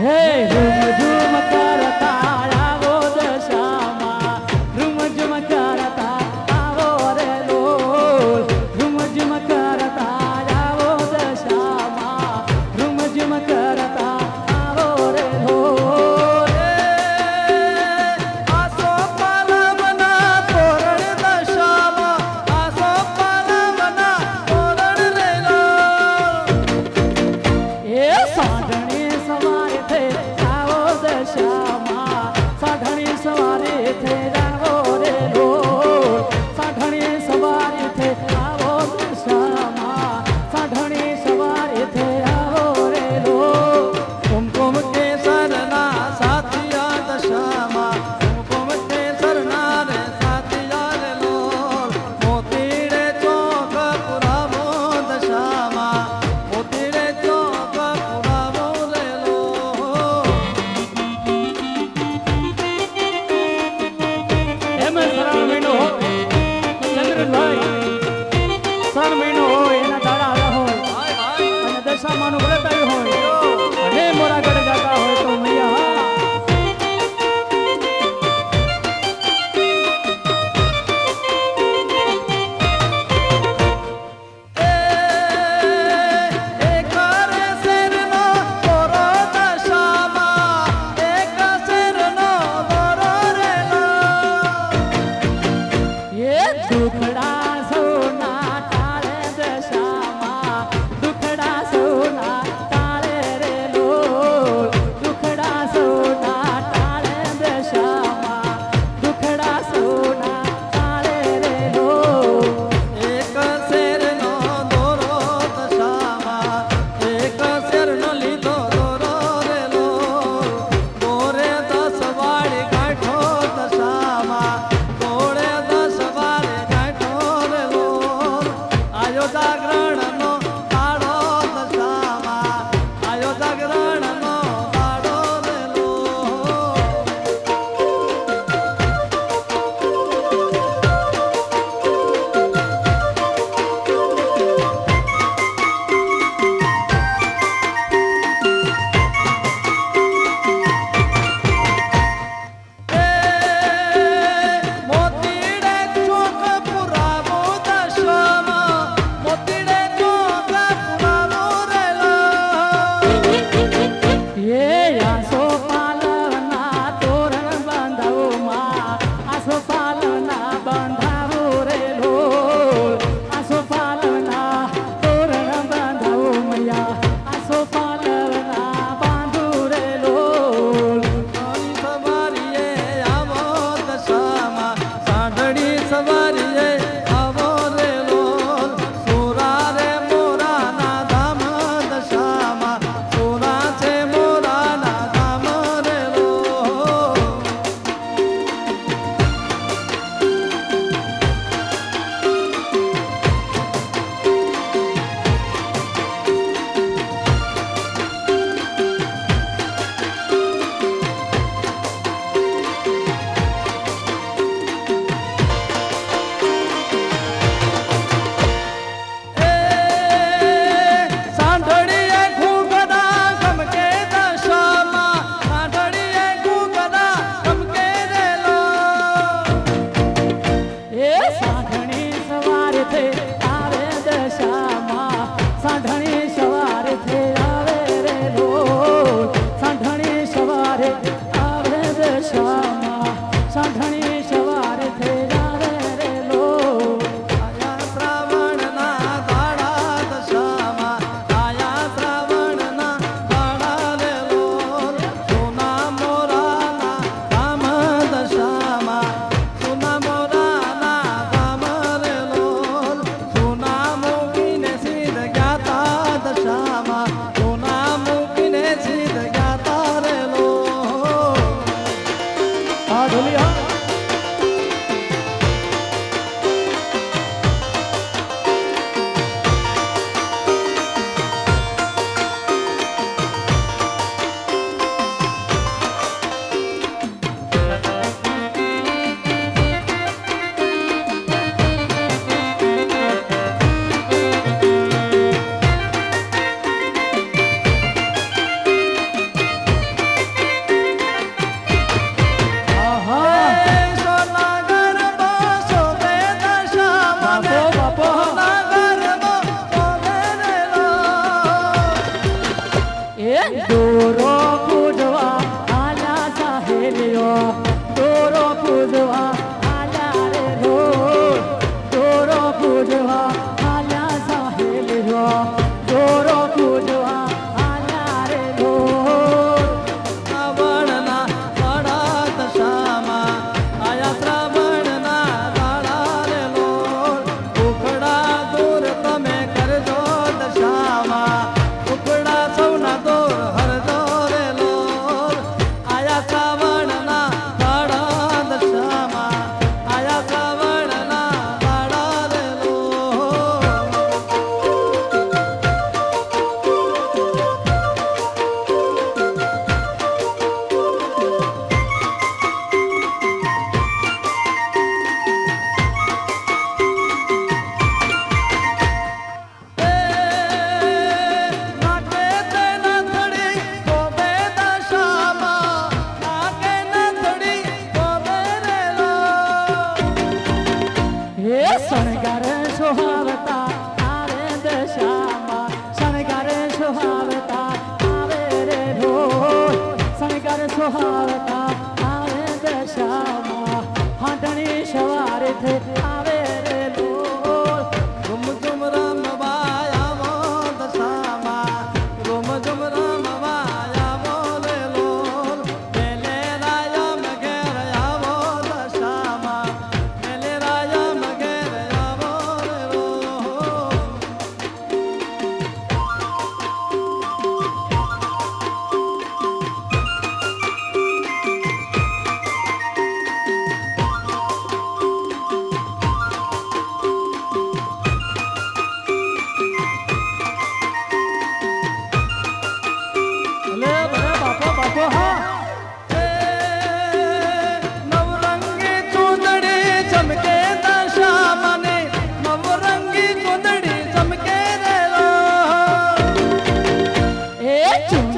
હે રૂમ ઝુમ કરતા આવો દશામાં, રૂમ ઝુમ કરતા આવો રે લોલ, રૂમ ઝુમ કરતા આવો દશામાં, રૂમ ઝુમ કરતા આવો રે લોલ. આસો પાલવના તોરણ દશામાં, આસો પાલવના તોરણ લેલો. એ સાંજણે સવારે થઈ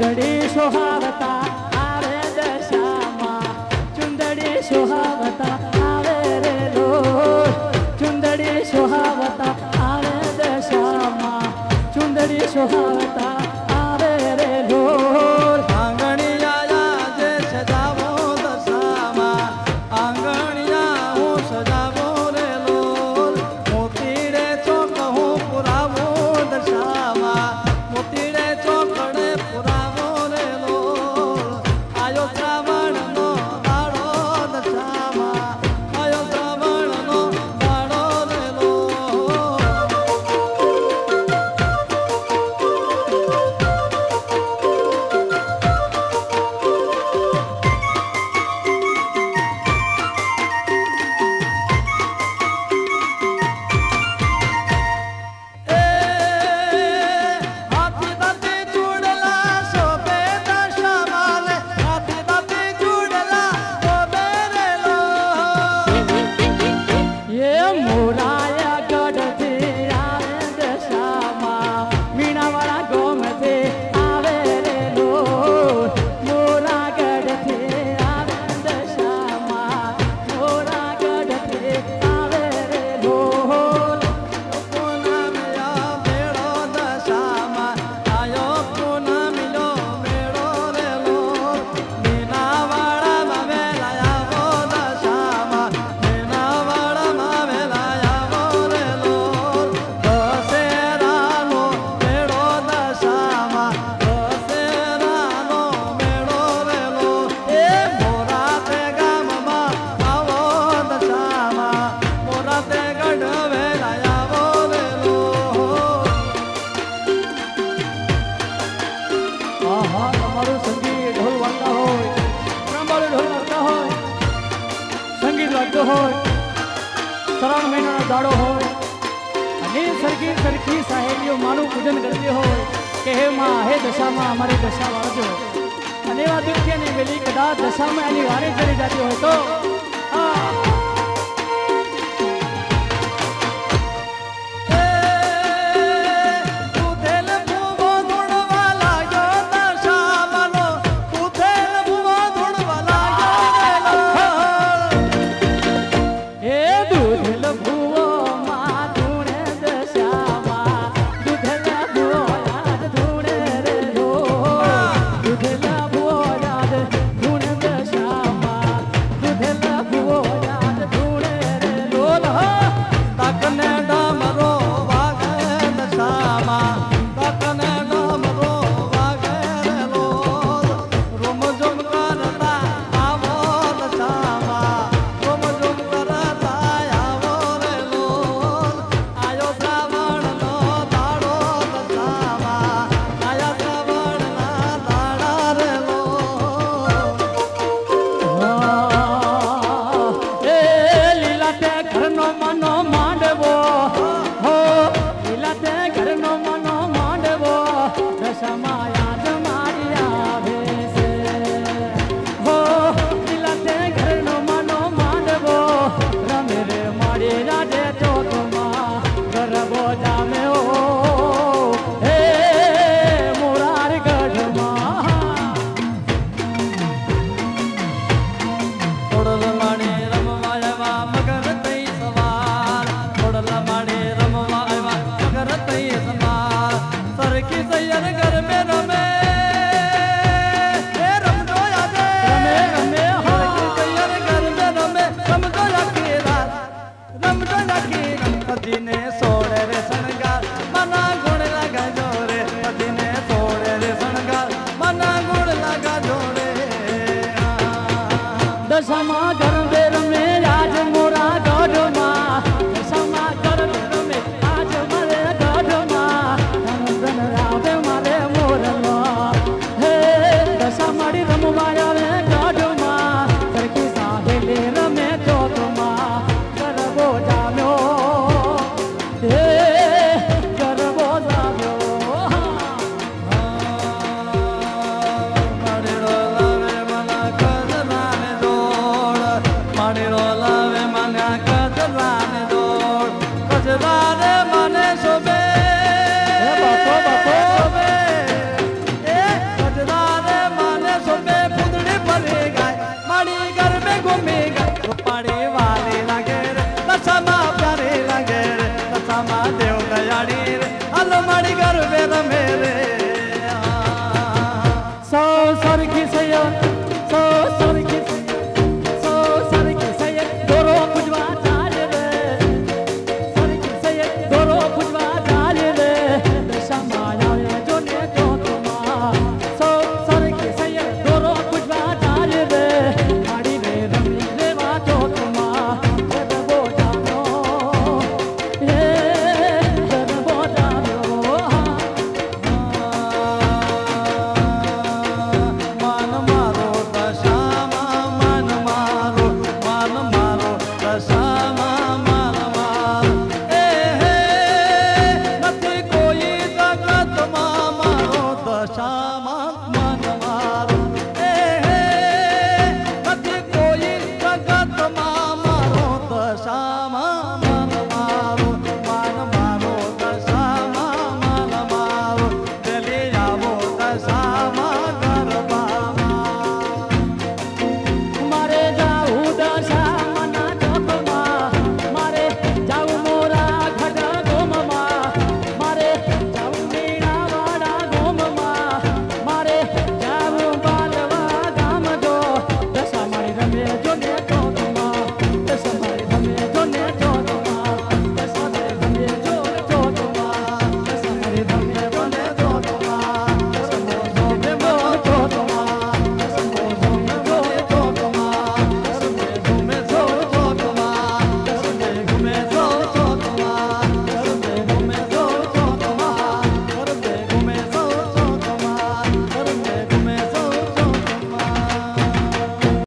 ચુંદડી સોહાવતા આવે દશામાં ચુંદડી સોહાવતા આવે રે લોલ ચુંદડી સોહાવતા આવે દશામાં ચુંદડી સોહાવતા આવે રે લોલ આંગણિયા જે સજાવો દશામાં આંગણિયા હું સજાવો રે લોલ મોતીડે ચોક હું પુરાવો દશામાં મોતીડે ચોકડે પુરાવો રે લોલ આયો શ્રાવણનો દાડો દશામાં આયો શ્રાવણનો દાડો રે લોલ હાથી દાંતી ચૂડલા શોભે દશામાં હાથી દાંતી ચૂડલા શોભે રે લોલ એ મોરાયા ગઢથી આવે દશામાં મીણાવાળા ગોમથી આવે રે લોલ મોરા ગઢથી આવે દશામાં મોરા ગઢથી આવે રે લોલ પૂનમિયો મેળો દશામાં આયો પૂનમિયો મેળો રે લોલ મીનાવાડામાં વેલાયાવો દશામાં મીનાવાડામાં વેલાયાવો રે લોલ દશેરાનો મેળો દશામાં દશેરાનો મેળો રે લોલ એ મોરાતે ગામમાં આવો દશામાં મોરાતે ગઢ વેલાયાવો રે લોલ આહા તમારું સંગીત ઢોલ વાગતા હોય ત્રંબાળું ઢોલ વાગતા હોય સંગીત વાગતું હોય શ્રાવણ મહિનાનો દાડો હોય અને સરખી સરખી સાહેબીઓ માનું પૂજન કરતી હોય કે હે માં હે દશામાં અમારી દશા વાળજો અને એવા દુખ્યની વેલી કદાચ દશામાં એની વારે ચડી જતી હોય તો ઉધેલ ભૂવો ધૂણવા લાગ્યો દશામાનો ઉધેલ ભૂવો ધૂણવા લાગ્યો હે દૂધેલ ભૂવો માં ધૂણે દશામાં દૂધેલ ભૂવો યાદ ધૂણે રે લો દૂધેલ ભૂવો યાદ ધૂણે દશામાં દૂધેલ ભૂવો યાદ ધૂણે રે લો તકને ડમરો વાગે દશામાં તકને ડમરો વાગે રે લોલ રૂમ ઝુમ કરતા આવો દશામાં રૂમ ઝુમ કરતા આવો રે લોલ આયો શ્રાવણનો દાડો દશામાં આયા શ્રાવણના દાડા રે લોલ એ લીલા તે ઘરનો મનો માંડવો હો લીલા તે ઘરનો મનો માંડવો દશામાં યાદ મારી આવે છે હો લીલા તે ઘરનો મનો માંડવો રમે રે મારી રાધે ચોકમાં ગરબો જામે હો હે મોરાર ગઢમાં થોડલ માડે રમવા આવ્યા મગર તઈ સવાર થોડલ માડે રમવા આવ્યા મગર તઈ સવાર સરખી સૈયર ઘર મે